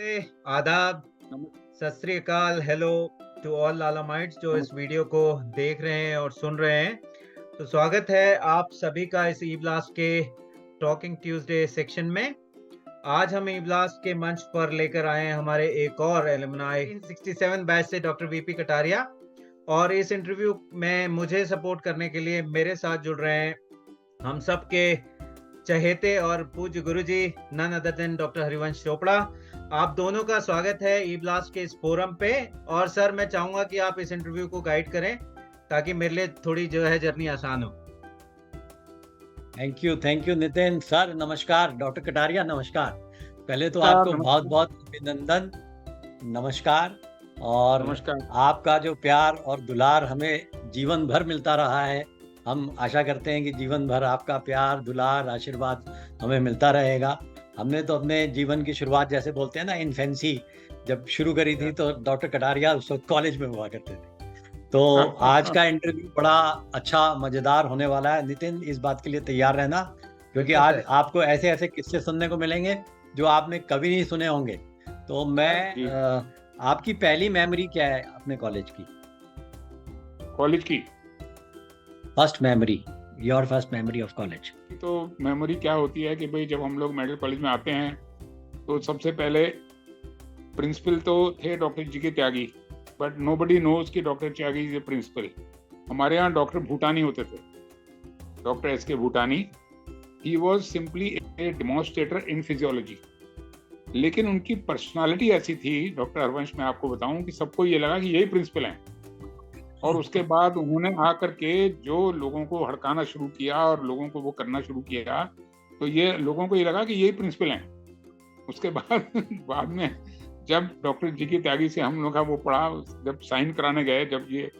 नमस्ते, आदाब, सत श्री अकाल, हेलो टू ऑल लालामाइट्स जो इस वीडियो को देख रहे हैं और सुन रहे हैं। तो स्वागत है आप सभी का इस ई ब्लास्ट के टॉकिंग ट्यूसडे सेक्शन में। आज हम ई ब्लास्ट के मंच पर लेकर आए हैं हमारे एक और एलुमनाई 67 बैच से डॉक्टर वीपी कटारिया। और इस इंटरव्यू में मुझे सपोर्ट करने के लिए मेरे साथ जुड़ रहे हैं हम सबके चहेते और पूज्य गुरुजी none other than doctor Harivansh Chopra. आप दोनों का स्वागत है ई ब्लास्ट के इस फोरम पे। और सर, मैं चाहूंगा कि आप इस इंटरव्यू को गाइड करें ताकि मेरे लिए थोड़ी जो है जर्नी आसान हो। Thank you Nitin sir. नमस्कार डॉक्टर कटारिया, नमस्कार। पहले तो आपको बहुत बहुत अभिनंदन, नमस्कार। और नमस्कार। आपका जो प्यार और दुलार हमें जीवन भर मिलता रहा है, हम आशा करते हैं कि जीवन भर आपका प्यार, दुलार, आशीर्वाद हमें मिलता रहेगा। हमने तो अपने जीवन की शुरुआत, जैसे बोलते हैं ना, इन्फेंसी जब शुरू करी थी तो डॉक्टर कटारिया उस वक्त कॉलेज में हुआ करते थे। तो आज का इंटरव्यू बड़ा अच्छा मजेदार होने वाला है। नितिन, इस बात के लिए तैयार रहना, क्योंकि आज आपको ऐसे ऐसे किस्से सुनने को मिलेंगे जो आपने कभी नहीं सुने होंगे। तो मैं आपकी पहली मेमोरी क्या है अपने कॉलेज की? कॉलेज की first memory, your first memory of college. तो मेमोरी क्या होती है कि भाई जब हम लोग मेडिकल कॉलेज में आते हैं तो सबसे पहले प्रिंसिपल तो थे doctor G K Tyagi, but nobody knows कि doctor Tyagi is a principal. हमारे यहाँ डॉक्टर भूटानी होते थे, doctor S K Bhutani. He was simply a demonstrator in physiology, लेकिन उनकी पर्सनालिटी ऐसी थी डॉक्टर हरवंश, मैं आपको बताऊं कि सबको ये लगा कि यही प्रिंसिपल हैं। और उसके बाद उन्होंने आकर के जो लोगों को हड़काना शुरू किया और लोगों को वो करना शुरू किया, तो ये लोगों को ये लगा कि यही प्रिंसिपल हैं। उसके बाद में जब डॉक्टर जी की त्यागी से हम लोग का वो पढ़ा, जब साइन कराने गए, जब ये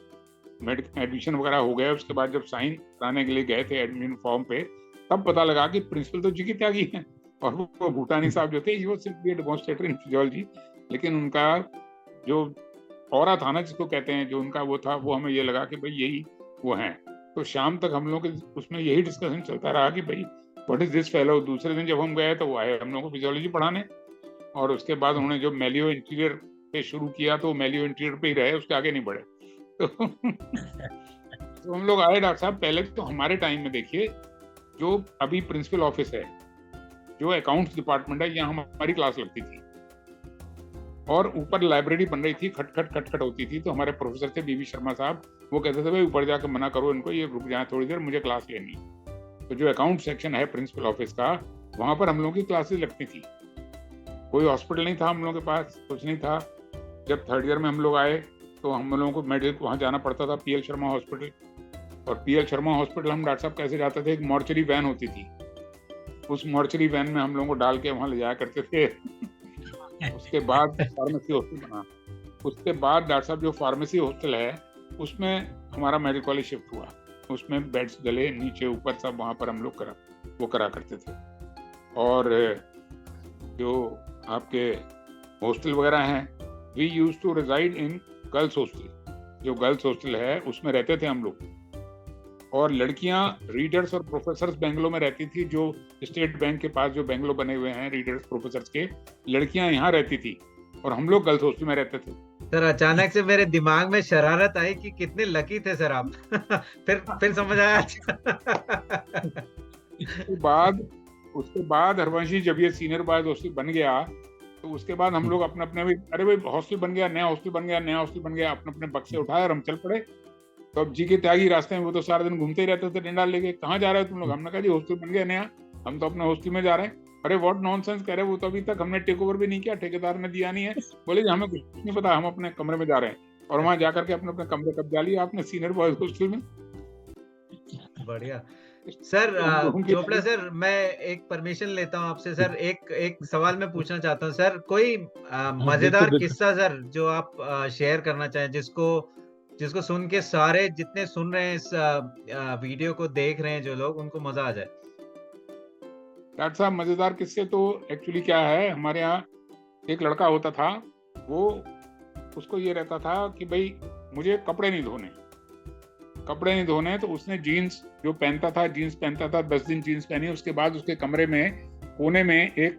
मेडिकल एडमिशन वगैरह हो गया, उसके बाद जब साइन कराने के लिए गए थे एडमिशन फॉर्म पे, तब पता लगा कि प्रिंसिपल तो जी की त्यागी है और वो भूटानी साहब जो थे वो सिंपली डेमोन्स्ट्रेटर इन फिजियोलॉजी। लेकिन उनका जो औरा था ना, जिसको कहते हैं, जो उनका वो था, वो हमें ये लगा कि भाई यही वो हैं। तो शाम तक हम लोग के उसमें यही डिस्कशन चलता रहा कि भाई व्हाट इज दिस फेलो। दूसरे दिन जब हम गए तो वो आए हम लोग को फिजियोलॉजी पढ़ाने, और उसके बाद उन्होंने जो मेलियो इंटीरियर पे शुरू किया तो मेलियो इंटीरियर पे ही रहे, उसके आगे नहीं बढ़े। तो हम लोग आए डॉक्टर साहब। पहले तो हमारे टाइम में देखिए, जो अभी प्रिंसिपल ऑफिस है, जो अकाउंट्स डिपार्टमेंट है, यहाँ हमारी क्लास लगती थी और ऊपर लाइब्रेरी बन रही थी, खटखट होती थी। तो हमारे प्रोफेसर थे बीवी शर्मा साहब, वो कहते थे भाई ऊपर जाकर मना करो इनको, ये रुक जाए थोड़ी देर, मुझे क्लास लेनी। तो जो अकाउंट सेक्शन है प्रिंसिपल ऑफिस का, वहां पर हम लोगों की क्लासेस लगती थी। कोई हॉस्पिटल नहीं था हम लोगों के पास, कुछ नहीं था। जब थर्ड ईयर में हम लोग आए तो हम लोगों को मेडिकल वहाँ जाना पड़ता था, PL शर्मा हॉस्पिटल। और PL शर्मा हॉस्पिटल हम डॉक्टर साहब कैसे जाते थे, एक मॉर्चरी वैन होती थी, उस मॉर्चरी वैन में हम लोगों को डाल के वहाँ ले जाया करते थे। उसके बाद फार्मेसी हॉस्टल बना। उसके बाद डॉक्टर साहब जो फार्मेसी हॉस्टल है उसमें हमारा मेडिकल कॉलेज शिफ्ट हुआ। उसमें बेड्स गले नीचे ऊपर सब वहाँ पर हम लोग करा करते थे। और जो आपके हॉस्टल वगैरह हैं, we used to reside in girls hostel. जो गर्ल्स हॉस्टल है उसमें रहते थे हम लोग। और लड़कियां रीडर्स और प्रोफेसर्स बेंगलो में रहती थी, जो स्टेट बैंक के पास जो बेंगलो बने हुए हैं रीडर्स प्रोफेसर्स के, लड़कियां यहाँ रहती थी और हम लोग गर्ल्स हॉस्टल में रहते थे। सर, अचानक से मेरे दिमाग में शरारत आई कि कितने लकी थे सर आप। फिर समझ आया। उसके बाद हरवंशी जब ये सीनियर बॉयज हॉस्टल बन गया तो उसके बाद हम लोग अपने अपने, अरे भाई हॉस्टल बन गया, नया हॉस्टल बन गया, अपने अपने बक्से उठाए और हम चल पड़े। तो अब जी के त्यागी रास्ते में वो तो सारा दिन घूमते ही रहते थे डंडा लेके, कहाँ जा रहे हो तुम लोग? हमने कहा जी हॉस्टल बन गया नया, हम तो अपने हॉस्टल में जा रहे हैं। अरे व्हाट नॉनसेंस कह रहे, वो तो अभी तक हमने टेक ओवर भी नहीं किया, ठेकेदार ने दिया नहीं है। बोले जी हमें कुछ नहीं पता, हम अपने कमरे में जा रहे हैं। और वहां जाकर के अपने अपने कमरे कब्जा लिया आपने सीनियर बॉयज हॉस्टल में। बढ़िया सर। चोपड़ा सर, मैं एक परमिशन लेता हूँ आपसे सर। एक सवाल मैं पूछना चाहता हूँ सर। कोई मजेदार किस्सा सर जो आप शेयर करना चाहें, जिसको सुन के सारे जितने सुन रहे हैं इस वीडियो को देख रहे हैं जो लोग, उनको मजा आ जाए। डॉक्टर साहब मजेदार किस्से तो एक्चुअली क्या है, हमारे यहाँ एक लड़का होता था, वो उसको ये रहता था कि भाई मुझे कपड़े नहीं धोने। तो उसने जीन्स जो पहनता था 10 दिन जीन्स पहनी। उसके बाद उसके कमरे में कोने में एक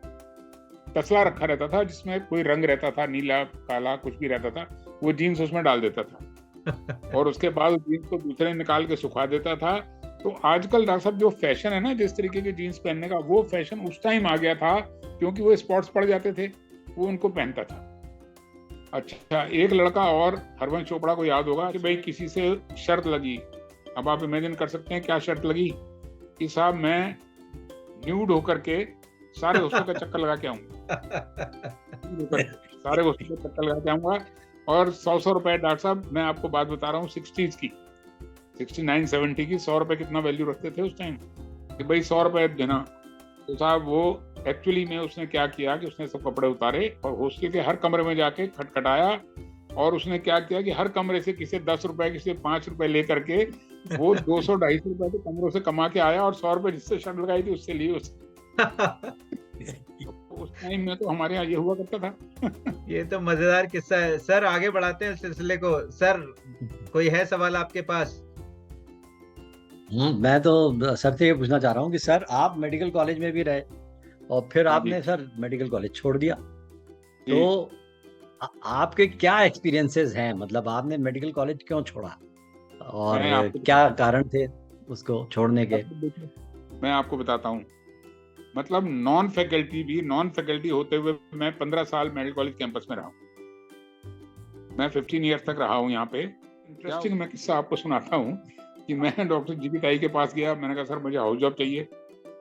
तसला रखा रहता था जिसमें कोई रंग रहता था, नीला काला कुछ भी रहता था, वो जीन्स उसमें डाल देता था और उसके बाद जीन्स को दूसरे निकाल के सुखा देता था। तो आजकल डॉक्टर साहब जो फैशन है ना जिस तरीके के जीन्स पहनने का, वो फैशन उस टाइम आ गया था क्योंकि वो स्पॉट्स पड़ जाते थे, वो उनको पहनता था। अच्छा, एक लड़का और हरवंश चोपड़ा को याद होगा कि भाई किसी से शर्त लगी, अब आप इमेजिन कर सकते हैं क्या शर्त लगी कि साहब मैं न्यूड होकर के सारे दोस्तों का चक्कर लगा के आऊंगा, सारे दोस्तों का चक्कर लगा के आऊंगा और 100 रुपए। डॉक्टर साहब मैं आपको बात बता रहा हूँ 60s की, 69 70 की, 100 रुपए कितना वैल्यू रखते थे उस टाइम कि भाई 100 रुपए देना। तो साहब वो एक्चुअली में उसने क्या किया कि उसने सब कपड़े उतारे और हॉस्टल के हर कमरे में जाके खटखटाया और उसने क्या किया कि हर कमरे से किसी 10 रुपए किसी 5 रुपए लेकर के वो 200-250 रुपए के कमरों से कमा के आया और 100 रुपए जिससे शर्ट लगाई थी उससे लिए उसने। उस टाइम में तो हमारे यहाँ ये हुआ करता था। ये तो मजेदार किस्सा है सर। आगे बढ़ाते हैं सिलसिले को। सर कोई है सवाल आपके पास? मैं तो सर से ये पूछना चाह रहा हूँ कि सर आप मेडिकल कॉलेज में भी रहे और फिर आपने सर मेडिकल कॉलेज छोड़ दिया, तो आपके क्या एक्सपीरियंसेस हैं? मतलब आपने मेडिकल कॉलेज क्यों छोड़ा और क्या कारण थे उसको छोड़ने के? मैं आपको बताता हूँ। मतलब नॉन फैकल्टी होते हुए मैं 15 साल मेडिकल कॉलेज कैंपस में रहा हूँ। मैं 15 ईयर्स तक रहा हूँ यहाँ पे। इंटरेस्टिंग मैं किस्सा आपको सुनाता हूँ कि मैं डॉक्टर जीबी ताई के पास गया। मैंने कहा सर मुझे हाउस जॉब चाहिए।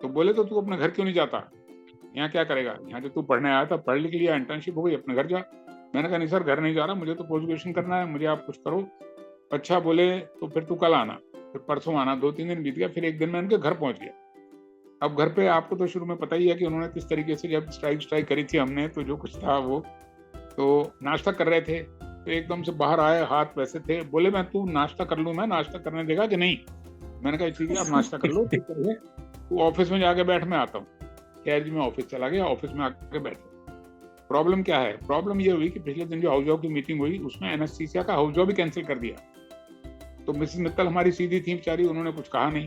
तो बोले तो तू अपने घर क्यों नहीं जाता, यहाँ क्या करेगा, यहाँ जो तू पढ़ने आया था पढ़ लिख लिया, इंटर्नशिप हो गई, अपने घर जा। मैंने कहा नहीं सर घर नहीं जा रहा, मुझे तो पोस्ट ग्रेजुएशन करना है, मुझे आप कुछ करो। अच्छा, बोले तो फिर तू कल आना, फिर परसों आना। 2-3 दिन बीत गया, फिर एक दिन मैं उनके घर पहुंच गया। अब घर पे आपको तो शुरू में पता ही है कि उन्होंने किस तरीके से जब स्ट्राइक करी थी हमने, तो जो कुछ था वो, तो नाश्ता कर रहे थे तो एकदम से बाहर आए, हाथ वैसे थे। बोले मैं तू नाश्ता कर लूँ, मैं नाश्ता करने देगा कि नहीं? मैंने कहा ठीक है आप नाश्ता कर लो, तू ऑफिस में जाके बैठ, मैं आता हूँ। खैर जी मैं ऑफिस चला गया, ऑफिस में आके बैठ। प्रॉब्लम क्या है? प्रॉब्लम ये हुई कि पिछले दिन जो हाउस जॉब की मीटिंग हुई उसमें एनेस्थीसिया का हाउस जॉब भी कैंसिल कर दिया। तो मिसेस मित्तल हमारी सीधी थी बेचारी, उन्होंने कुछ कहा नहीं।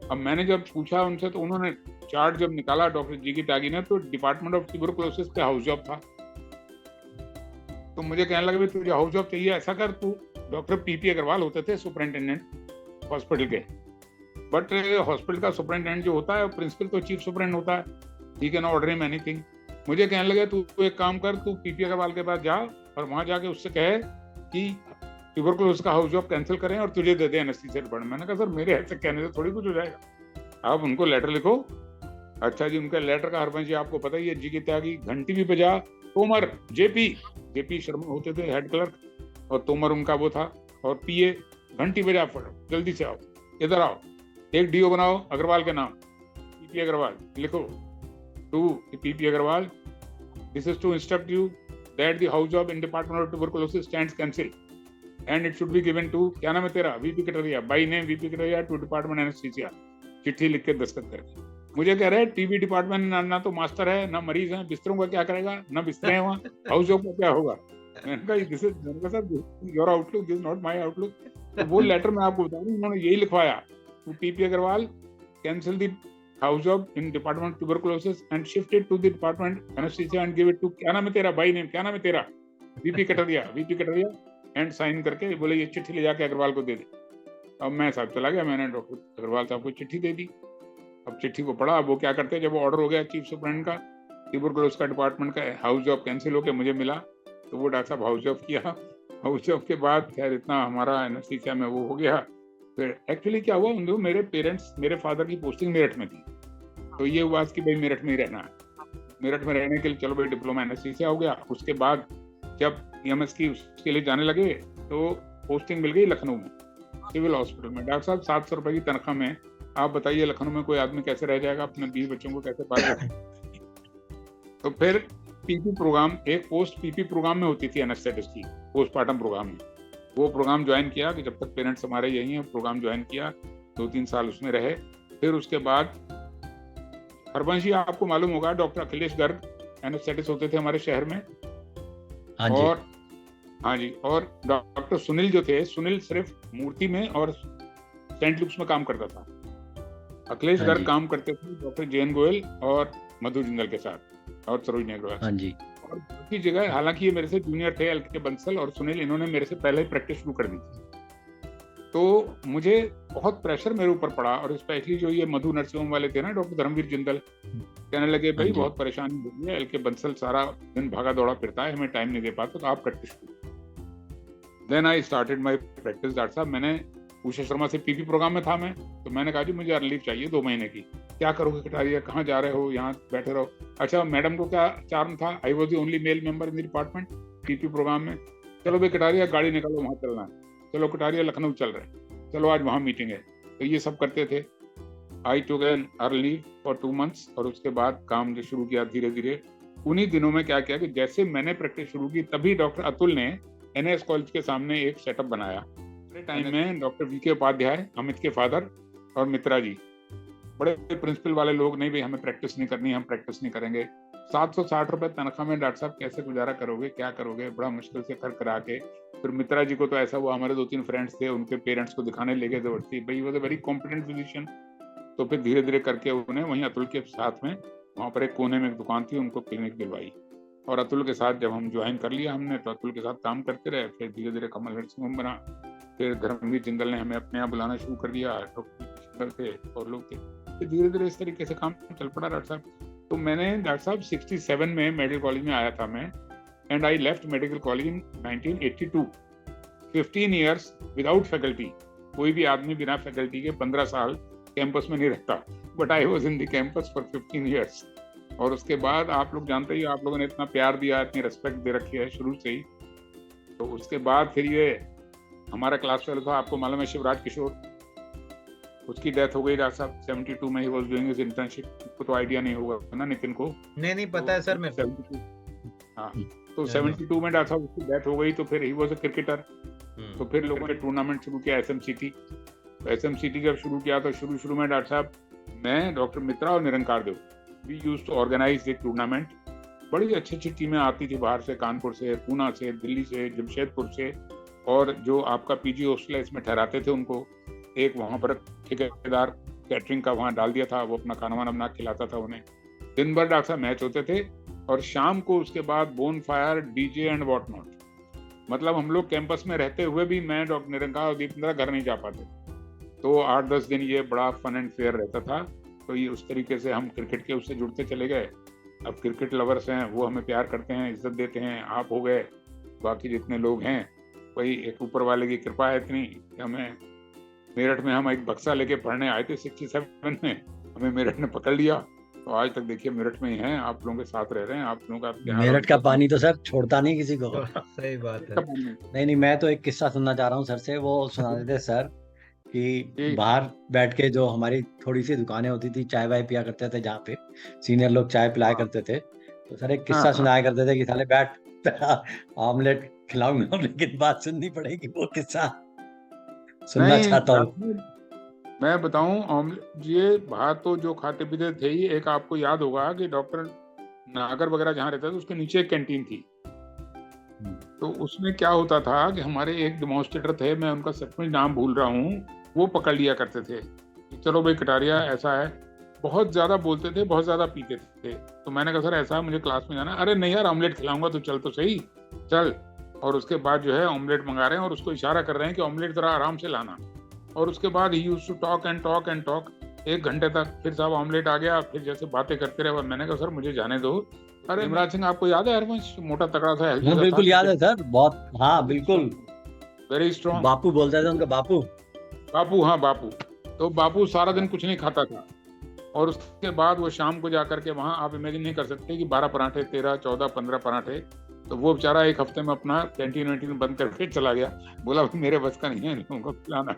अब मैंने जब पूछा उनसे तो उन्होंने चार्ट जब निकाला डॉक्टर जी की त्यागी ने, तो डिपार्टमेंट ऑफ ट्यूबरकुलोसिस पे हाउस जॉब था। तो मुझे कहने लगा तुझे हाउस जॉब चाहिए, ऐसा कर तू, डॉक्टर पीपी अग्रवाल होते थे सुपरिटेंडेंट हॉस्पिटल के, बट हॉस्पिटल का सुपरिटेंडेंट जो होता है प्रिंसिपल तो चीफ सुपरिटेंडेंट होता है, ठीक है ना, ऑर्डर हिम एनीथिंग। मुझे कहने लगे तू एक काम कर, तू पीपी अग्रवाल के पास जा और वहां जाके उससे कहे कि ट्यूबरकुलोसिस का हाउस जॉब कैंसिल करें और तुझे दे दे एनेस्थीसिया डिपार्टमेंट। मैंने कहा सर मेरे ऐसे कहने से थोड़ी कुछ हो जाएगा, आप उनको लेटर लिखो। अच्छा जी, उनका लेटर का हरवंश जी आपको पता ही है, जी की त्यागी, घंटी भी बजा। तोमर जेपी शर्मा होते थे हेड क्लर्क, और तोमर उनका वो था, और पीए, घंटी बजा, जल्दी से आओ, इधर आओ, एक डीओ बनाओ अग्रवाल के नाम, पीपी अग्रवाल लिखो, to PP Agarwal, this is to instruct you that the house job in department of tuberculosis stands cancel and it should be given to, क्या नाम है तेरा, VP Kataria, by name VP Kataria, to department anaesthesia. चिट्ठी लिख के दस्तखत करके। मुझे कह रहे हैं टीबी डिपार्टमेंट ना तो मास्टर है ना मरीज है, बिस्तरों का क्या करेगा, ना बिस्तरे हैं वहाँ, हाउस जॉब का क्या होगा। मैंने कहा sir your outlook, this is not my outlook. तो वो लेटर मैं आपको बता रहा हूँ, उन्होंने यही लिखवाया, to PP Agarwal cancel the house job in department tuberculosis and shift it to the department anaesthesia and give it to, क्या नाम है तेरा, बाय नेम, क्या नाम है तेरा, वीपी कटरिया एंड साइन करके बोले ये चिट्ठी ले जाके अग्रवाल को दे दे। अब मैं साहब चला गया, मैंने डॉक्टर अग्रवाल साहब को चिट्ठी दे दी। अब चिट्ठी को पढ़ा, अब वो क्या करते हैं, जब ऑर्डर हो गया चीफ सुपरिटेंडेंट का, ट्यूबरकुलोसिस का डिपार्टमेंट का हाउस जॉब कैंसिल होकर मुझे मिला, तो वो डॉक्टर साहब हाउस जॉब किया। हाउस जॉब के बाद खैर इतना हमारा एनेस्थीसिया में वो हो गया। फिर एक्चुअली क्या हुआ, उन दोनों मेरे फादर की पोस्टिंग मेरठ में थी, तो ये हुआ कि भाई मेरठ में ही रहना है। मेरठ में रहने के लिए चलो भाई डिप्लोमा एनेस्थीसिया हो गया। उसके बाद जब EMS की उसके लिए जाने लगे तो पोस्टिंग मिल गई लखनऊ में, सिविल हॉस्पिटल में। डॉक्टर साहब 700 रुपए की तनख्वाह में, आप बताइए लखनऊ में कोई आदमी कैसे रह जाएगा, अपने 20 बच्चों को कैसे पालेगा। तो फिर पीपी प्रोग्राम, एक पोस्ट पीपी प्रोग्राम में होती थी एनेस्थेटिस्ट की, पोस्टमार्टम प्रोग्राम में, वो प्रोग्राम ज्वाइन किया कि जब तक पेरेंट्स हमारे यही हैं, प्रोग्राम ज्वाइन किया, 2-3 साल उसमें रहे। फिर उसके बाद हरवंश जी आपको मालूम होगा डॉक्टर अखिलेश गर्ग एनेस्थेटिस्ट होते थे हमारे शहर में, और हाँ जी, और डॉक्टर सुनील जो थे, सुनील सिर्फ मूर्ति में और सेंट लुक्स में काम करता था। अखिलेश गर्ग काम करते थे डॉक्टर JN गोयल और मधु जिंदल के साथ। और सरोजिनी अग्रवाल। हाँ जी। और दूसरी जगह, हालांकि ये मेरे से जूनियर थे, एल.के. बंसल और सुनील, इन्होंने मेरे से पहले प्रैक्टिस शुरू कर दी थी। तो मुझे बहुत प्रेशर मेरे ऊपर पड़ा, और स्पेशली जो ये मधु नर्सिंग होम वाले थे ना, डॉक्टर धर्मवीर जिंदल, कहने लगे भाई बहुत परेशानी हो रही है, एल.के. बंसल सारा दिन भागा दौड़ा फिरता है, हमें टाइम नहीं दे पाता, तो आप प्रैक्टिस करो। Then I started my practice. Doctor साहब, मैंने उषा शर्मा से पीपी प्रोग्राम में था मैं, तो मैंने कहा जी मुझे अर्न लीव चाहिए 2 महीने की। क्या करोगे कटारिया, कहाँ जा रहे हो, यहाँ बैठे रहो। अच्छा, मैडम को क्या चार्म था, I was the only male member in the department PP programme में। चलो भाई कटारिया, गाड़ी निकालो, वहाँ चलना है। चलो कटारिया, लखनऊ चल रहे हैं, चलो आज वहाँ मीटिंग है। तो ये सब करते थे। I took an earned leave for 2 months, और उसके बाद काम जो शुरू किया धीरे धीरे। उन्हीं दिनों में क्या किया कि जैसे मैंने प्रैक्टिस शुरू की, तभी डॉक्टर अतुल ने NS कॉलेज के सामने एक सेटअप बनाया। टाइम में डॉक्टर VK उपाध्याय, अमित के फादर, और मित्रा जी, बड़े प्रिंसिपल वाले लोग, नहीं भाई हमें प्रैक्टिस नहीं करनी, हम प्रैक्टिस नहीं करेंगे। 760 रुपए तनख्वाह में डॉक्टर साहब कैसे गुजारा करोगे, क्या करोगे, बड़ा मुश्किल से कर करा के। फिर मित्रा जी को तो ऐसा हुआ, हमारे 2-3 फ्रेंड्स थे, उनके पेरेंट्स को दिखाने ले गए जबरदस्ती, भाई was a very competent physician. तो फिर धीरे धीरे करके उन्हें वहीं अतुल के साथ में, वहाँ पर एक कोने में एक दुकान थी, उनको क्लिनिक दिलवाई। और अतुल के साथ जब हम ज्वाइन कर लिया हमने, तो अतुल के साथ काम करते रहे। फिर धीरे धीरे कमल नर्सिंग होम बना। फिर धर्मवीर जिंदल ने हमें अपने यहाँ बुलाना शुरू कर दिया, डॉक्टर थे और लोग थे। फिर धीरे धीरे इस तरीके से काम चल पड़ा डॉक्टर साहब। तो मैंने डॉक्टर साहब 67 में मेडिकल कॉलेज में आया था मैं, and I left medical college in 1982। 15 years without faculty. कोई भी आदमी बिना फैकल्टी के 15 साल कैंपस में नहीं रहता, but I was in the campus for 15 years. और उसके बाद आप लोग जानते ही, आप लोगों ने इतना प्यार दिया, इतनी रिस्पेक्ट दे रखी है शुरू से ही। तो उसके बाद फिर ये हमारा क्लास फेलो था, आपको मालूम है, शिवराज किशोर, उसकी डेथ हो गई डॉक्टर साहब 72 में। He was doing his internship. को तो आइडिया नहीं होगा ना नितिन को? नहीं पता है सर मेरे को। 72, हाँ, तो 72 में डॉक्टर साहब उसकी डेथ हो गई। तो फिर ही वाज अ क्रिकेटर। तो फिर लोगों ने टूर्नामेंट शुरू किया, SMCT। तो SMCT जब शुरू किया, तो शुरू में डॉक्टर साहब, मैं, डॉक्टर मित्रा और Nirankar Dev, we used to organise the tournament. बड़ी अच्छी टीमें आती थी बाहर से, कानपुर से, पूना से, दिल्ली से, जमशेदपुर से। और जो आपका PG हॉस्टल है, इसमें ठहराते थे उनको। एक वहाँ पर ठेकेदार कैटरिंग का वहाँ डाल दिया था, वो अपना खाना वाना बना खिलाता था उन्हें। दिन भर डॉक्टर साहब मैच होते थे, और शाम को उसके बाद bone fire, DJ and what not. मतलब हम लोग कैंपस में रहते हुए भी, मैं, डॉक्टर निरंकार और दीपेंद्र घर नहीं जा पाते। तो 8-10 दिन ये बड़ा फन एंड फेयर रहता था। तो ये उस तरीके से हम क्रिकेट के उससे जुड़ते चले गए। अब क्रिकेट लवर्स हैं, वो हमें प्यार करते हैं, इज्जत देते हैं। आप हो गए, बाकी जितने लोग हैं, वही एक ऊपर वाले की कृपा है इतनी कि हमें मेरठ में, हम एक बक्सा लेके पढ़ने आए थे 67 में, हमें मेरठ ने पकड़ लिया। तो आज तक देखिए मेरठ में ही हैं, आप लोगों के साथ रह रहे हैं। आप लोगों का मेरठ का पानी तो सर छोड़ता नहीं किसी को। सही बात है। नहीं, मैं तो एक किस्सा सुनना चाह रहा हूँ सर से, वो सुना देते सर कि बाहर बैठ के जो हमारी थोड़ी सी दुकानें होती थी, चाय वाय पिया करते थे, जहाँ पे सीनियर लोग चाय पिलाया करते थे। तो सर एक किस्सा सुनाया करते थे कि साले बैठ ऑमलेट खिलाऊंगा, लेकिन बात सुननी पड़ेगी, वो किस्सा सुनना चाहता हूँ। मैं बताऊं, ऑमलेट, ये बाहर तो जो खाते पीते थे ही। एक आपको याद होगा कि डॉक्टर नागर वगैरह जहाँ रहता था, उसके नीचे एक कैंटीन थी। तो उसमें क्या होता था कि हमारे एक डेमोन्स्ट्रेटर थे, मैं उनका सचमुच नाम भूल रहा हूँ, वो पकड़ लिया करते थे कि चलो भाई कटारिया ऐसा है। बहुत ज्यादा बोलते थे, बहुत ज्यादा पीते थे। तो मैंने कहा सर ऐसा है, मुझे क्लास में जाना। अरे नहीं यार, ऑमलेट खिलाऊंगा, तो चल तो सही, चल। और उसके बाद जो है ऑमलेट मंगा रहे हैं, और उसको इशारा कर रहे हैं कि ऑमलेट जरा आराम से लाना। और उसके बाद he used to talk and talk and talk 1 घंटे तक। फिर साहब ऑमलेट आ गया, फिर जैसे बातें करते रहे। मैंने कहा सर मुझे जाने दो। अरे इमरान सिंह आपको याद है? हरवंश मोटा तगड़ा था, बिल्कुल याद है सर, बहुत। हाँ बिल्कुल, वेरी स्ट्रॉन्ग। बापू बोलते थे उनका, बापू। हाँ बापू। तो बापू सारा दिन कुछ नहीं खाता था, और उसके बाद वो शाम को जाकर के वहाँ, आप इमेजिन नहीं कर सकते कि 12 पराठे, 13, 14, 15 पराठे। तो वो बेचारा 1 हफ्ते में अपना कैंटीन वैंटीन बंद करके चला गया। बोला मेरे बस का नहीं है इन लोगों को खिलाना।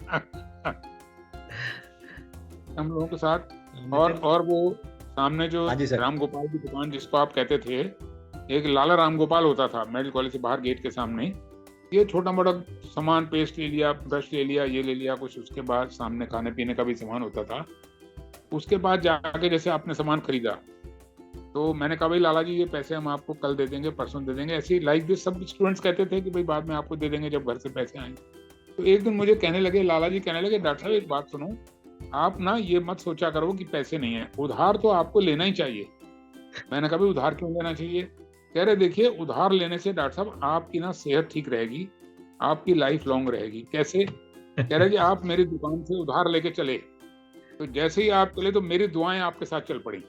हम लोगों के साथ। और वो सामने जो राम गोपाल की दुकान जिसको आप कहते थे, एक लाला राम गोपाल होता था मेडिकल कॉलेज से बाहर गेट के सामने। ये छोटा मोटा सामान, पेस्ट ले लिया, ब्रश ले लिया, ये ले लिया कुछ। उसके बाद सामने खाने पीने का भी सामान होता था। उसके बाद जाके जैसे आपने सामान खरीदा, तो मैंने कहा भाई लाला जी ये पैसे हम आपको कल दे देंगे, परसों दे देंगे, ऐसे ही लाइक दिस। सब स्टूडेंट्स कहते थे कि भाई बाद में आपको दे देंगे जब घर से पैसे आएंगे। तो एक दिन मुझे कहने लगे, लाला जी कहने लगे, डॉक्टर साहब एक बात सुनो, आप ना ये मत सोचा करो कि पैसे नहीं है, उधार तो आपको लेना ही चाहिए, मैंने कहा भाई उधार क्यों लेना चाहिए? कह रहे देखिए उधार लेने से डॉक्टर साहब आपकी ना सेहत ठीक रहेगी, आपकी लाइफ लॉन्ग रहेगी। कैसे? कह रहे जी आप मेरी दुकान से उधार लेके चले, तो जैसे ही आप चले तो मेरी दुआएं आपके साथ चल पड़ी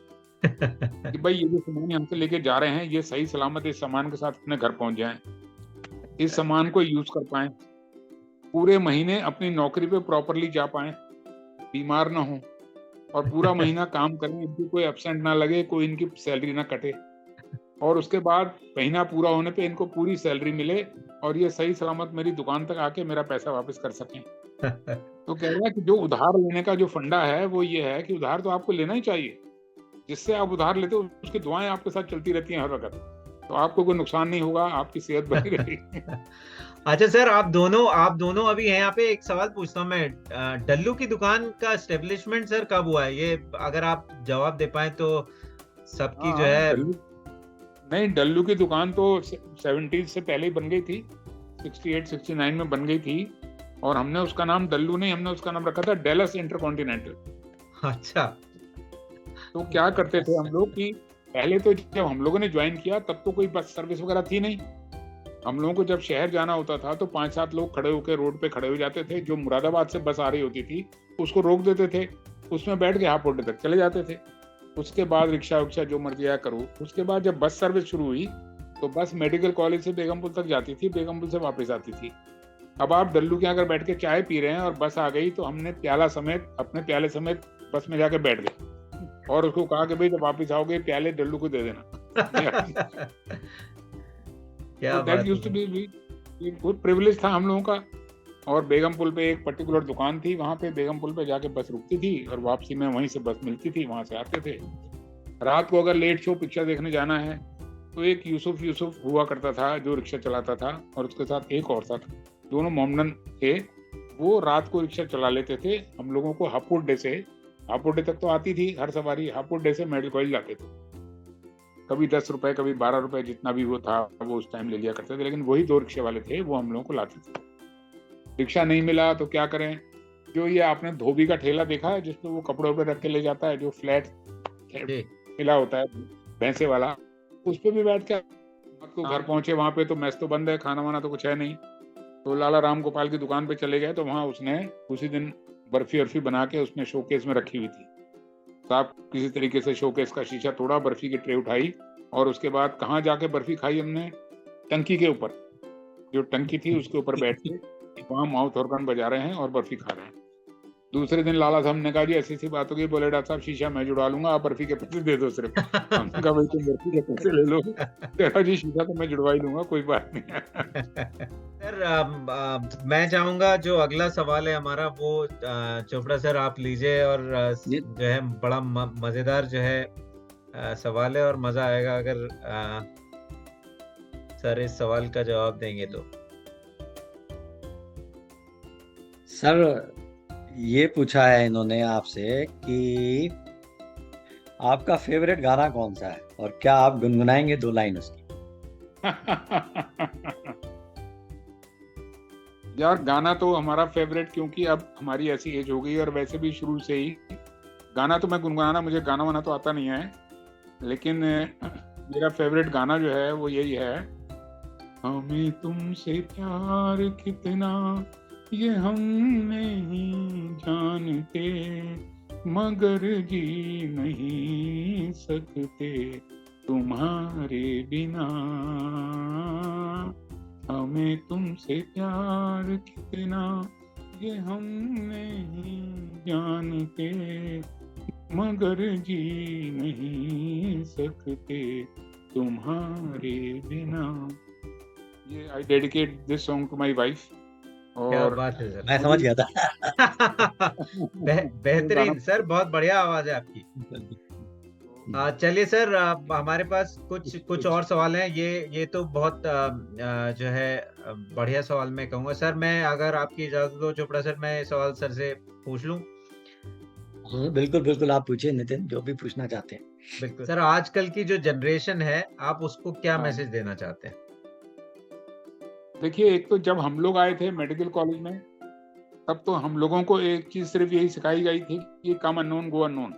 कि भाई ये जो सामान हमसे लेके जा रहे हैं ये सही सलामत इस सामान के साथ अपने घर पहुंच जाएं, इस सामान को यूज कर पाएं, पूरे महीने अपनी नौकरी पे प्रॉपरली जा पाएं, बीमार ना हो और पूरा महीना काम करें, इनकी कोई एब्सेंट ना लगे, कोई इनकी सैलरी ना कटे, और उसके बाद महीना पूरा होने पे इनको पूरी सैलरी मिले और ये सही सलामत मेरी दुकान तक आके मेरा पैसा वापस कर सकें। तो कह रहा है कि जो उधार लेने का जो फंडा है वो ये है कि उधार तो आपको लेना ही चाहिए, जिससे आप उधार लेते हो उसकी दुआएं आपके साथ चलती रहती हैं हर वक्त, तो आपको कोई नुकसान नहीं होगा, आपकी सेहत बनी रहेगी। अच्छा सर, आप दोनों अभी हैं यहाँ पे। एक सवाल पूछता हूँ मैं, डल्लू की दुकान का एस्टेब्लिशमेंट सर कब हुआ है? ये अगर आप जवाब दे पाए तो सबकी जो है। नहीं, डल्लू की दुकान तो 70s से पहले ही बन गई थी, 68-69 में बन गई थी, और हमने उसका नाम डल्लू नहीं, हमने उसका नाम रखा था डेलस इंटरकॉन्टिनेंटल। अच्छा। तो क्या करते थे हम लोग कि पहले तो जब हम लोगों ने ज्वाइन किया तब तो कोई बस सर्विस वगैरह थी नहीं। हम लोगों को जब शहर जाना होता था तो 5-7 लोग खड़े होकर रोड पे खड़े हो जाते थे, जो मुरादाबाद से बस आ रही होती थी उसको रोक देते थे, उसमें बैठ के हाफ तक चले जाते थे। उसके बाद रिक्शा विक्शा जो मर्जी आया करो। उसके बाद जब बस सर्विस शुरू हुई तो बस मेडिकल कॉलेज से बेगमपुर तक जाती थी, बेगमपुर से वापस आती थी। अब आप डल्लू के अगर बैठ के चाय पी रहे हैं और बस आ गई तो हमने अपने प्याले समेत बस में जाके बैठ गए और उसको कहा कि भाई जब वापस आओगे प्याले डल्लू को दे देना। क्या बात है। गुड प्रिविलेज था हम लोगों का। और बेगमपुर पे एक पर्टिकुलर दुकान थी, वहां पे बेगमपुर पे जाके बस रुकती थी और वापसी में वहीं से बस मिलती थी, वहां से आते थे। रात को अगर लेट शो पिक्चर देखने जाना है तो एक यूसुफ हुआ करता था जो रिक्शा चलाता था, और उसके साथ एक और था, दोनों मोमडन थे। वो रात को रिक्शा चला लेते थे। हम लोगों को हापुड़ तक तो आती थी हर सवारी, हापुड़ से मेडिकल कॉलेज जाते थे। कभी 10 रुपए कभी 12 रुपए जितना भी वो था वो उस टाइम ले लिया करते थे, लेकिन वही 2 रिक्शे वाले थे, वो हम लोगों को लाते थे। रिक्शा नहीं मिला तो क्या करें, जो ये आपने धोबी का ठेला देखा है जिसमें वो कपड़े वपड़े रख के ले जाता है, जो फ्लैट ठेला होता है भैंसे वाला, उस पे भी बैठ के आपको घर पहुंचे। वहां पे तो मैस तो बंद है, खाना वाना तो कुछ है नहीं, तो लाला राम गोपाल की दुकान पे चले गए तो वहां उसने उसी दिन बर्फी बना के उसने शोकेस में रखी हुई थी। साहब किसी तरीके से शोकेस का शीशा तोड़ा, बर्फी की ट्रे उठाई, और उसके बाद कहाँ जाके बर्फी खाई हमने? टंकी के ऊपर, जो टंकी थी उसके ऊपर बैठ के वहाँ माउथ ऑर्गन बजा रहे हैं और बर्फी खा रहे हैं। दूसरे दिन लाला साहब ने कहा जी ऐसी बात होगी, बोले डॉक्टर साहब शीशा मैं जुड़वा लूंगा, आप बर्फी के पैसे दे दो सिर्फ। हमने कहा भाई तुम बर्फी के पैसे ले लो। कहा जी शीशा तो मैं जुड़वा ही लूंगा, कोई बात नहीं। सर मैं चाहूंगा जो अगला सवाल है हमारा वो चोपड़ा सर आप लीजिए, और जो है बड़ा मजेदार जो है सवाल है और मजा आएगा अगर सर इस सवाल का जवाब देंगे तो। सर ये पूछा है इन्होंने आपसे कि आपका फेवरेट गाना कौन सा है और क्या आप गुनगुनाएंगे 2 लाइन उसकी? यार गाना तो हमारा फेवरेट, क्योंकि अब हमारी ऐसी एज हो गई और वैसे भी शुरू से ही गाना तो मैं गुनगुनाना, मुझे गाना वाना तो आता नहीं है, लेकिन मेरा फेवरेट गाना जो है वो यही है, हमें तुमसे प्यार कितना ये हम नहीं जानते, मगर जी नहीं सकते तुम्हारे बिना, हमें तुमसे प्यार कितना ये हम नहीं जानते, मगर जी नहीं सकते तुम्हारे बिना। ये I dedicate this song to my wife. क्या बात है सर, मैं समझ गया था। बेहतरीन सर, बहुत बढ़िया आवाज है आपकी। चलिए सर, हमारे पास कुछ और सवाल हैं। ये तो बहुत जो है बढ़िया सवाल मैं कहूँगा। सर मैं अगर आपकी इजाजत हो चोपड़ा सर, मैं सवाल सर से पूछ लूं? बिल्कुल बिल्कुल, आप पूछिए नितिन, जो भी पूछना चाहते हैं। बिल्कुल सर, आजकल की जो जनरेशन है आप उसको क्या मैसेज देना चाहते हैं? देखिए, एक तो जब हम लोग आए थे मेडिकल कॉलेज में तब तो हम लोगों को एक चीज सिर्फ यही सिखाई गई थी कि कम अननोन गो अननोन।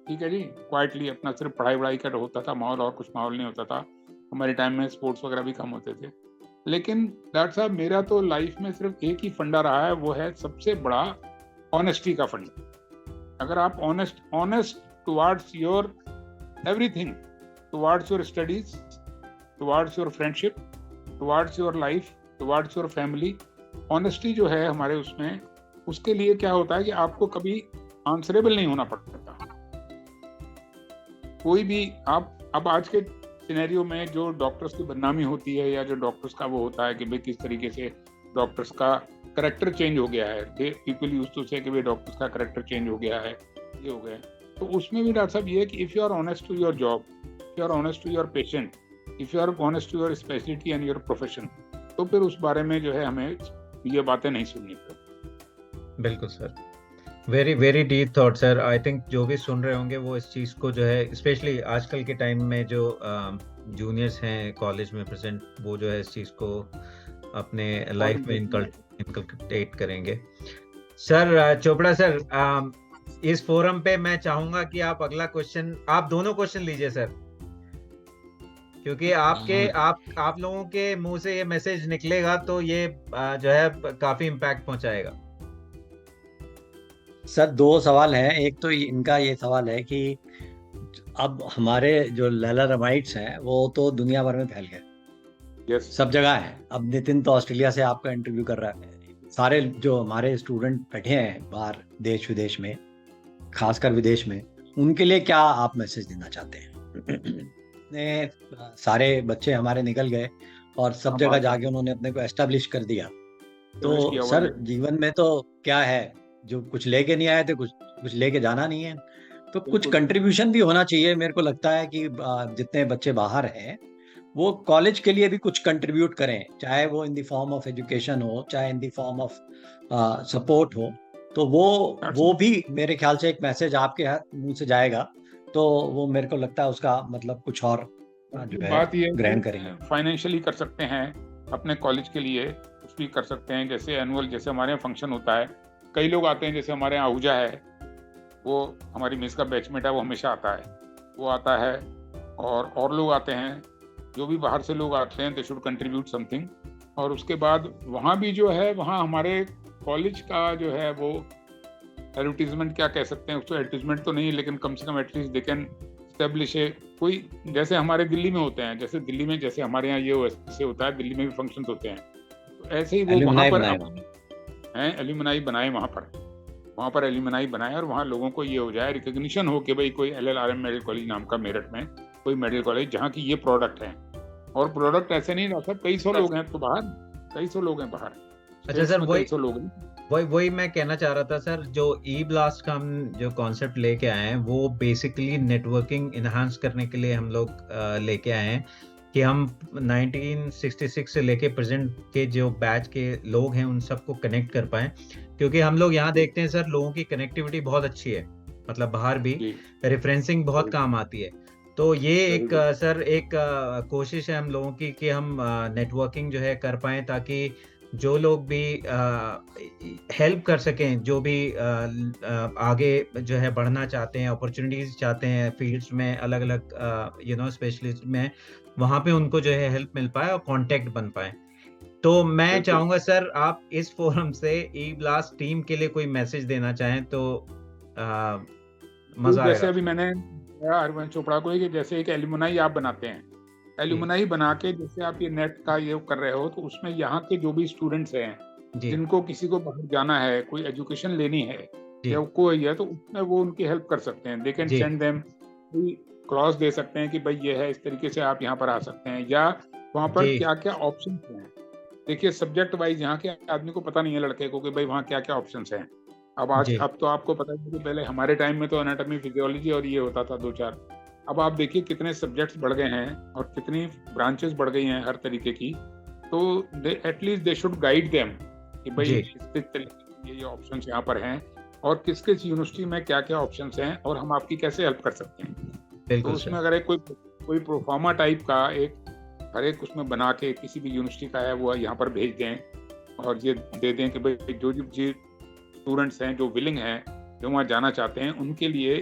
ठीक है जी, क्वाइटली अपना सिर्फ पढ़ाई का होता था माहौल, और कुछ माहौल नहीं होता था। हमारे टाइम में स्पोर्ट्स वगैरह भी कम होते थे। लेकिन डॉक्टर साहब, मेरा तो लाइफ में सिर्फ एक ही फंडा रहा है, वो है सबसे बड़ा ऑनेस्टी का फंडा। अगर आप honest towards your everything, towards your studies, towards your friendship, towards your life, towards your family, honesty जो है हमारे उसमें, उसके लिए क्या होता है कि आपको कभी आंसरेबल नहीं होना पड़ता। कोई भी आप अब आज के सिनेरियो में जो डॉक्टर्स की बदनामी होती है, या जो डॉक्टर्स का वो होता है कि भाई किस तरीके से डॉक्टर्स का करेक्टर चेंज हो गया है, पीपल यूज्ड टू से कि भाई डॉक्टर्स का करेक्टर चेंज हो गया है, ये हो गया। तो उसमें भी डॉक्टर साहब ये है कि if you are honest to your job, if you are honest to your patient, if you are honest to your speciality and your profession, तो फिर उस बारे में जो है हमें ये बातें नहीं सुननी पड़ती। बिल्कुल sir, very very deep thought sir. I think जो भी सुन रहे होंगे वो इस चीज़ को जो है, स्पेशली आजकल के टाइम में जो जूनियर्स हैं कॉलेज में प्रेजेंट, वो जो है इस चीज़ को अपने लाइफ में इनकलकेट करेंगे। सर चोपड़ा सर, इस फोरम पे मैं चाहूंगा कि आप अगला क्वेश्चन, आप दोनों क्वेश्चन लीजिए सर, क्योंकि आप लोगों के मुंह से ये मैसेज निकलेगा तो ये जो है काफी इम्पैक्ट पहुंचाएगा। सर दो सवाल हैं। एक तो इनका ये सवाल है कि अब हमारे जो लैलारमाइट्स हैं वो तो दुनिया भर में फैल गए, yes. सब जगह है। अब नितिन तो ऑस्ट्रेलिया से आपका इंटरव्यू कर रहा है। सारे जो हमारे स्टूडेंट बैठे हैं बाहर देश विदेश में, खासकर विदेश में, उनके लिए क्या आप मैसेज देना चाहते हैं? सारे बच्चे हमारे निकल गए और सब जगह जाके उन्होंने अपने को एस्टेब्लिश कर दिया। तो सर जीवन में तो क्या है, जो कुछ लेके नहीं आए थे, कुछ लेके जाना नहीं है, तो कुछ कंट्रीब्यूशन भी होना चाहिए। मेरे को लगता है कि जितने बच्चे बाहर हैं वो कॉलेज के लिए भी कुछ कंट्रीब्यूट करें, चाहे वो in the form of education हो, चाहे in the form of support हो। तो वो भी मेरे ख्याल से एक मैसेज आपके मुंह से जाएगा, तो वो मेरे को लगता है उसका मतलब कुछ और जो है बात ये ग्रहण करेंगे। फाइनेंशियली कर सकते हैं अपने कॉलेज के लिए, कुछ भी कर सकते हैं। जैसे एनुअल, जैसे हमारे यहाँ फंक्शन होता है, कई लोग आते हैं, जैसे हमारे यहाँ आहूजा है, वो हमारी मिस का बैचमेट है, वो हमेशा आता है, वो आता है, और लोग आते हैं, जो भी बाहर से लोग आते हैं, दे शुड कंट्रीब्यूट समथिंग। और उसके बाद वहाँ भी जो है, वहाँ हमारे कॉलेज का जो है वो एडवर्टीजमेंट क्या कह सकते हैं उसको, एडवर्टीजमेंट तो नहीं, लेकिन कम से कम एटलीस्ट दे कैन एस्टेब्लिश कोई, जैसे हमारे दिल्ली में होते हैं, जैसे दिल्ली में जैसे हमारे यहाँ ये वैसे होता है, दिल्ली में भी फंक्शन होते हैं, तो ऐसे ही वो वहाँ पर हैं एल्यूमनाई बनाए, वहाँ पर एल्यूमनाई बनाए, और वहाँ लोगों को ये हो जाए, रिकॉग्निशन हो कि भाई कोई LLRM मेडिकल कॉलेज नाम का मेरठ में कोई मेडिकल कॉलेज जहाँ की ये प्रोडक्ट है। और प्रोडक्ट ऐसे नहीं रहता, कई सौ लोग हैं तो बाहर, कई सौ लोग हैं बाहर। अच्छा सर, वही मैं कहना चाह रहा था सर, जो ई ब्लास्ट का हम जो कॉन्सेप्ट लेके आए हैं वो बेसिकली नेटवर्किंग इनहांस करने के लिए हम लोग लेके आए हैं, कि हम 1966 से लेके प्रेजेंट के जो बैच के लोग हैं उन सबको कनेक्ट कर पाएं, क्योंकि हम लोग यहाँ देखते हैं सर लोगों की कनेक्टिविटी बहुत अच्छी है, मतलब बाहर भी रेफरेंसिंग बहुत काम आती है। तो ये एक सर एक कोशिश है हम लोगों की कि हम नेटवर्किंग जो है कर पाएं, ताकि जो लोग भी हेल्प कर सकें, जो भी आगे जो है बढ़ना चाहते हैं, अपॉर्चुनिटीज चाहते हैं फील्ड्स में, अलग अलग स्पेशलिस्ट में, वहाँ पे उनको जो है हेल्प मिल पाए और कांटेक्ट बन पाए। तो मैं चाहूंगा सर आप इस फोरम से ई ब्लास्ट टीम के लिए कोई मैसेज देना चाहें तो मजा आएगा। जैसे अभी मैंने अरविंद चोपड़ा को कि जैसे एक एल्यूमनाई आप बनाते हैं, एल्यूमनाई बना के जैसे आप ये नेट का ये कर रहे हो, तो उसमें यहाँ के जो भी स्टूडेंट्स हैं जिनको किसी को बाहर जाना है, कोई एजुकेशन लेनी है या कोई है, तो उसमें वो उनकी हेल्प कर सकते हैं। They can send them clause दे सकते हैं कि भाई ये है, इस तरीके से आप यहाँ पर आ सकते हैं, या वहाँ पर क्या क्या ऑप्शन हैं। देखिए सब्जेक्ट वाइज यहाँ के आदमी को पता नहीं है, लड़के को, कि भाई वहाँ क्या क्या ऑप्शन हैं। अब तो आपको पता है कि पहले हमारे टाइम में तो एनाटॉमी, फिजियोलॉजी और ये होता था 2-4। अब आप देखिए कितने सब्जेक्ट्स बढ़ गए हैं और कितनी ब्रांचेस बढ़ गई हैं हर तरीके की। तो at least they should guide them कि भाई इस तरीके ये ऑप्शंस यहाँ पर हैं और किस किस यूनिवर्सिटी में क्या क्या ऑप्शंस हैं और हम आपकी कैसे हेल्प कर सकते हैं। तो उसमें अगर कोई प्रोफार्मा टाइप का हर एक उसमें बना के किसी भी यूनिवर्सिटी का है वो यहाँ पर भेज दें और ये दे दें कि भाई जो स्टूडेंट्स हैं, जो विलिंग हैं, जो वहाँ जाना चाहते हैं, उनके लिए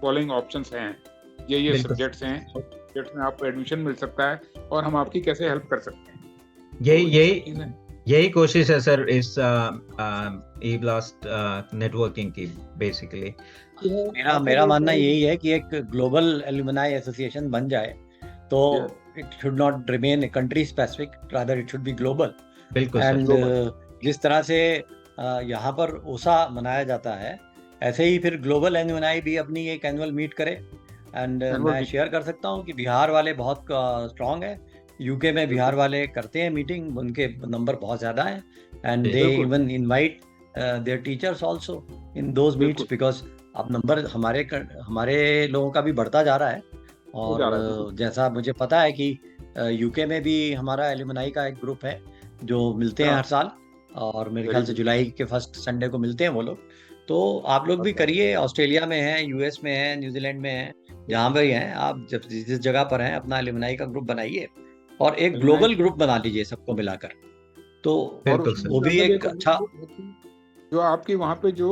फॉलोइंग ऑप्शंस हैं, ये बिल्कुल सब्जेक्ट्स हैं, सब्जेक्ट्स में आपको एडमिशन मिल सकता है और हम आपकी कैसे हेल्प कर सकते हैं। यही तो ये सब यही चीजें यही कोशिश है सर इस ई ब्लास्ट नेटवर्किंग की बेसिकली। मेरा मानना यही है कि एक ग्लोबल एल्यूमनाई एसोसिएशन बन जाए तो it should not remain country specific, rather it should B global. बिल्कुल एंड सर, जिस तरह से यहाँ पर ओसा मनाया जाता है, ऐसे ही फिर ग्लोबल एल्यूमनाई भी अपनी एक एनुअल मीट करे। एंड मैं शेयर कर सकता हूँ कि बिहार वाले बहुत स्ट्रांग है, यूके में बिहार वाले करते हैं मीटिंग, उनके नंबर बहुत ज़्यादा है, and they even invite there teachers also in those meets, because अब नंबर हमारे लोगों का भी बढ़ता जा रहा है। और जैसा मुझे पता है कि यूके में भी हमारा एल्यूमनाई का एक ग्रुप है जो मिलते हैं हर साल, और मेरे ख्याल से जुलाई के फर्स्ट संडे को मिलते हैं वो लोग। तो आप लोग भी करिए, ऑस्ट्रेलिया में हैं, यूएस में हैं, न्यूजीलैंड में हैं, जहाँ भी हैं आप, जब जिस जगह पर हैं अपना एल्यूमनाई का ग्रुप बनाइए और एक ग्लोबल ग्रुप बना लीजिए सबको मिलाकर, तो वो भी एक अच्छा। जो आपके वहाँ पे जो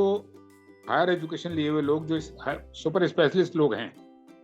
हायर एजुकेशन लिए हुए लोग, जो सुपर स्पेशलिस्ट लोग हैं,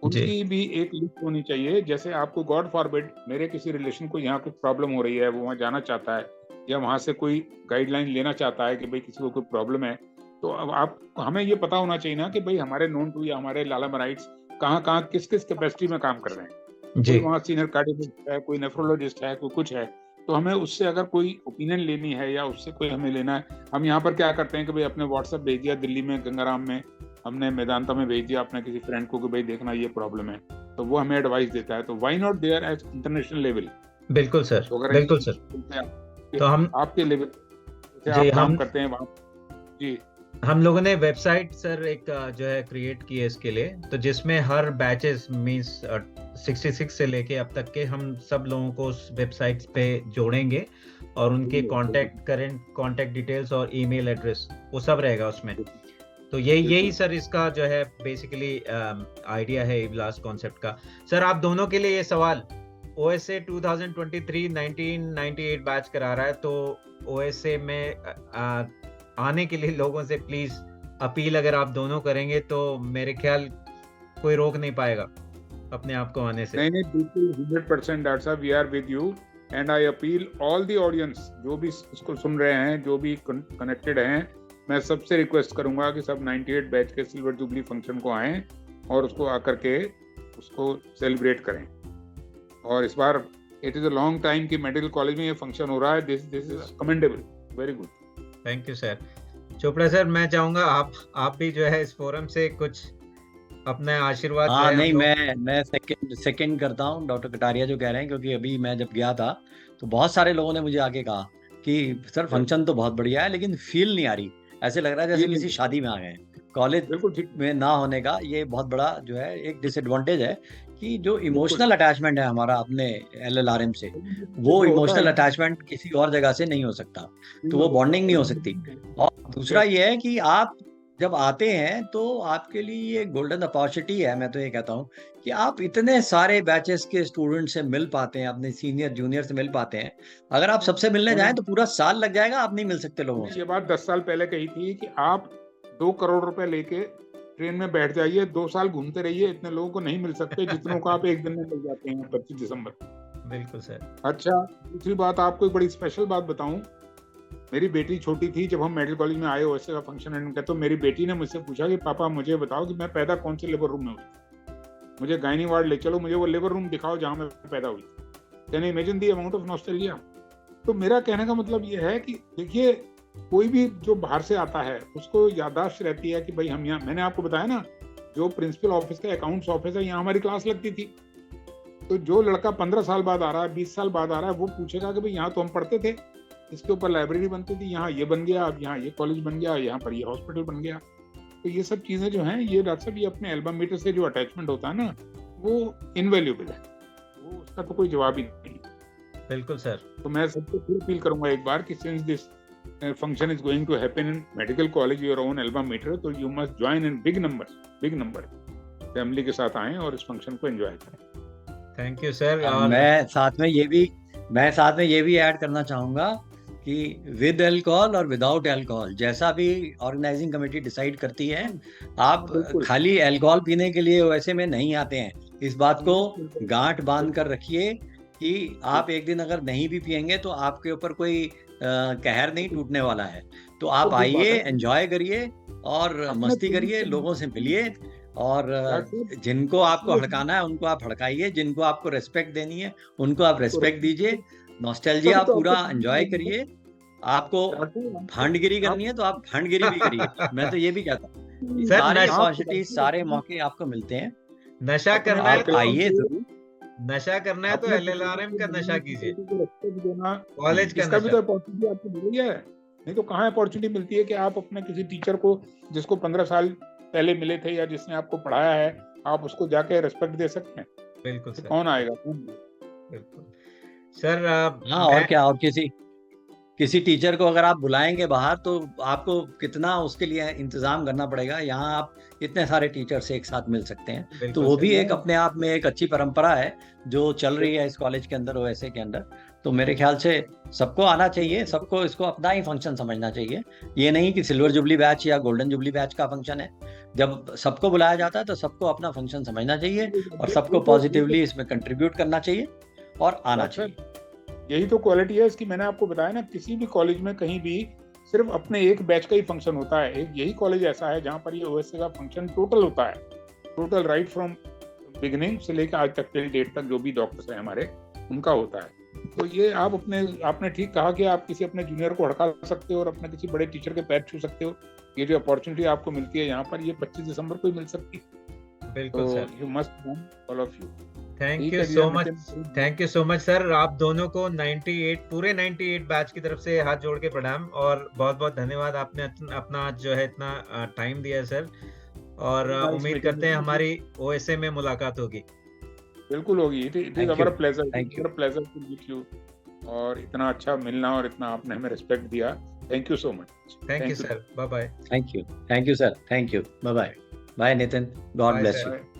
उनकी भी एक लिस्ट होनी चाहिए। जैसे आपको गॉड फॉरबिड मेरे किसी रिलेशन को यहाँ कुछ प्रॉब्लम हो रही है, वो वहाँ जाना चाहता है या वहाँ से कोई गाइडलाइन लेना चाहता है कि भाई किसी को कोई प्रॉब्लम है, तो अब आप हमें ये पता होना चाहिए ना कि भाई हमारे नोन टू या हमारे लालामराइट्स कहाँ किस कैपेसिटी में काम कर रहे हैं। कोई वहाँ सीनियर कार्डियोलॉजिस्ट है, कोई नेफ्रोलॉजिस्ट है, कोई कुछ है, तो हमें उससे अगर कोई ओपिनियन लेनी है या उससे कोई हमें लेना है, हम यहाँ पर क्या करते हैं कि भाई अपने व्हाट्सएप भेज दिया, दिल्ली में गंगाराम में हमने मेदांता में भेज दिया अपने किसी फ्रेंड को कि भाई देखना ये प्रॉब्लम है, तो वो हमें एडवाइस देता है। तो why not there at international level. बिल्कुल सर, बिल्कुल सर। तो हम आपके लेवल से आप काम करते हैं वहाँ जी। हम लोगों ने वेबसाइट सर एक जो है क्रिएट की है इसके लिए, तो जिसमें हर बैचेस मींस 66 से लेके अब तक के हम सब लोगों को उस वेबसाइट पे जोड़ेंगे और उनके कॉन्टेक्ट डिटेल्स और ईमेल एड्रेस वो सब रहेगा उसमें। तो यही सर इसका जो है बेसिकली आइडिया है ई ब्लास्ट कॉन्सेप्ट का। सर आप दोनों के लिए ये सवाल, OSA 2023 1998 बैच करा रहा है, तो OSA में आने के लिए लोगों से प्लीज अपील अगर आप दोनों करेंगे तो मेरे ख्याल कोई रोक नहीं पाएगा अपने आप को आने से। नहीं बिल्कुल 100% डॉक्टर साहब, we are with you and I appeal all the audience जो भी इसको सुन रहे हैं, जो भी कनेक्टेड हैं, मैं सबसे रिक्वेस्ट करूंगा कि सब 98 बैच के सिल्वर जुबली फंक्शन को आएं और उसको आकर के उसको सेलिब्रेट करें। और इस बार it is a long time कि मेडिकल कॉलेज में ये फंक्शन हो रहा है, this is commendable, very good. Thank you sir. Chopra sir मैं चाहूंगा आप भी जो है इस फोरम से कुछ अपना आशीर्वाद। नहीं, मैं सेकंड करता हूँ डॉक्टर कटारिया जो कह रहे हैं, क्योंकि अभी मैं जब गया था तो बहुत सारे लोगों ने मुझे आके कहा कि सर फंक्शन तो बहुत बढ़िया है लेकिन फील नहीं आ रही, ऐसे लग रहा है जैसे किसी शादी में आ गए। कॉलेज में ना होने का ये बहुत बड़ा जो है एक डिसएडवांटेज है कि जो इमोशनल अटैचमेंट है हमारा अपने LLRM से, वो इमोशनल अटैचमेंट किसी और जगह से नहीं हो सकता, तो वो बॉन्डिंग नहीं हो सकती। और दूसरा ये है कि आप जब आते हैं तो आपके लिए ये गोल्डन अपॉर्चुनिटी है, मैं तो ये कहता हूँ कि आप इतने सारे बैचेस के स्टूडेंट से मिल पाते हैं, अपने सीनियर जूनियर से मिल पाते हैं। अगर आप सबसे मिलने जाएं तो पूरा साल लग जाएगा, आप नहीं मिल सकते लोगों से। ये बात 10 साल पहले कही थी कि आप 2 करोड़ रुपए लेके ट्रेन में बैठ जाइए, 2 साल घूमते रहिए, इतने लोगों को नहीं मिल सकते जितनों को आप एक दिन में मिल जाते हैं 25 दिसंबर। बिल्कुल सर। अच्छा, दूसरी बात आपको एक बड़ी स्पेशल बात बताऊं, मेरी बेटी छोटी थी जब हम मेडिकल कॉलेज में आए OSA का फंक्शन अटेंड करते, तो मेरी बेटी ने मुझसे पूछा कि पापा मुझे बताओ कि मैं पैदा कौन से लेबर रूम में हुई, मुझे गायनी वार्ड ले चलो, मुझे वो लेबर रूम दिखाओ जहां मैं पैदा हुई। Can you imagine the amount of nostalgia. तो मेरा कहने का मतलब ये है कि देखिए कोई भी जो बाहर से आता है उसको याददाश्त रहती है कि भाई हम यहाँ, मैंने आपको बताया ना जो प्रिंसिपल ऑफिस का अकाउंट्स ऑफिस है, यहाँ हमारी क्लास लगती थी। तो जो लड़का 15 साल बाद आ रहा है, 20 साल बाद आ रहा है, वो पूछेगा कि भाई यहाँ तो हम पढ़ते थे, इसके ऊपर लाइब्रेरी बनती थी, यहाँ ये बन गया, अब यहाँ ये कॉलेज बन गया, यहाँ पर ये हॉस्पिटल बन गया। तो ये सब चीजें जो हैं, ये डॉक्टर साहब, ये अपने एल्बम मीटर से जो अटैचमेंट होता है ना, वो इनवैल्यूएबल है, वो उसका तो कोई जवाब ही नहीं। बिल्कुल सर। तो मैं सबको फिर अपील करूंगा एक बार कि since this function is going to happen in medical college, your own alma mater, तो you must join in big number family के साथ आएं और इस फंक्शन को एंजॉय करें। Thank you sir. मैं साथ में ये भी ऐड करना चाहूंगा कि विद अल्कोहल और विदाउट अल्कोहल, जैसा भी ऑर्गेनाइजिंग कमेटी डिसाइड करती है, आप खाली अल्कोहल पीने के लिए वैसे में नहीं आते हैं। इस बात को गांठ बांध कर रखिए कि आप एक दिन अगर नहीं भी पिएंगे तो आपके ऊपर कोई कहर नहीं टूटने वाला है। तो आप आइए, एंजॉय करिए और मस्ती करिए, लोगों से मिलिए, और जिनको आपको हड़काना है उनको आप हड़काइए, जिनको आपको रेस्पेक्ट देनी है उनको आप रेस्पेक्ट दीजिए, नॉस्टैल्जिया आप पूरा एंजॉय करिए। आपको भांडगिरी करनी है तो आप भांडगिरी भी करिए। मैं तो ये भी कहता हूँ, सारी अपॉर्चुनिटी, सारे मौके आपको मिलते हैं। नशा करना है तो आइए जरूर, नशा करना है तो LLRM का नशा कीजिए, कॉलेज का इसका भी तो अपॉर्चुनिटी आपको मिल रही है। नहीं तो कहाँ अपॉर्चुनिटी मिलती है कि आप अपने किसी टीचर को, जिसको 15 साल पहले मिले थे या जिसने आपको पढ़ाया है, आप उसको जाके रेस्पेक्ट दे सकते हैं। बिल्कुल सर, कौन आएगा? बिल्कुल सर। हाँ, और क्या, और किसी टीचर को अगर आप बुलाएंगे बाहर तो आपको कितना उसके लिए इंतजाम करना पड़ेगा। यहाँ आप इतने सारे टीचर्स एक साथ मिल सकते हैं, तो वो भी एक अपने आप में एक अच्छी परंपरा है जो चल रही है इस कॉलेज के अंदर, OSA के अंदर। तो मेरे ख्याल से सबको आना चाहिए, सबको इसको अपना ही फंक्शन समझना चाहिए। ये नहीं कि सिल्वर जुबली बैच या गोल्डन जुबली बैच का फंक्शन है। जब सबको बुलाया जाता है तो सबको अपना फंक्शन समझना चाहिए और सबको पॉजिटिवली इसमें कंट्रीब्यूट करना चाहिए और आना चाहिए। यही तो क्वालिटी है इसकी। मैंने आपको बताया ना, किसी भी कॉलेज में कहीं भी सिर्फ अपने एक बैच का ही फंक्शन होता है। यही कॉलेज ऐसा है जहाँ पर ये OSA का फंक्शन टोटल होता है, टोटल राइट फ्रॉम बिगिनिंग से लेकर आज तक टिल डेट तक जो भी डॉक्टर्स हैं हमारे, उनका होता है। तो ये आपने ठीक कहा कि आप किसी अपने जूनियर को हड़का सकते हो और अपने किसी बड़े टीचर के पैर छू सकते हो। ये जो अपॉर्चुनिटी आपको मिलती है यहाँ पर, ये 25 दिसंबर को ही मिल सकती है। बिल्कुल sir, you must all of you. Thank you so much, thank you so much sir. आप दोनों को 98 पूरे 98 बैच की तरफ से हाथ जोड़ के प्रणाम और बहुत बहुत धन्यवाद। आपने अपना जो है इतना टाइम दिया है सर, और उम्मीद करते हैं हमारी OSA में मुलाकात होगी। बिल्कुल होगी। It is our pleasure, pleasure to meet you. और इतना अच्छा मिलना और इतना आपने हमें रिस्पेक्ट दिया, thank you so much. Thank you sir, bye bye. Thank you sir, thank you, bye bye. Bye Nitin, God bless you.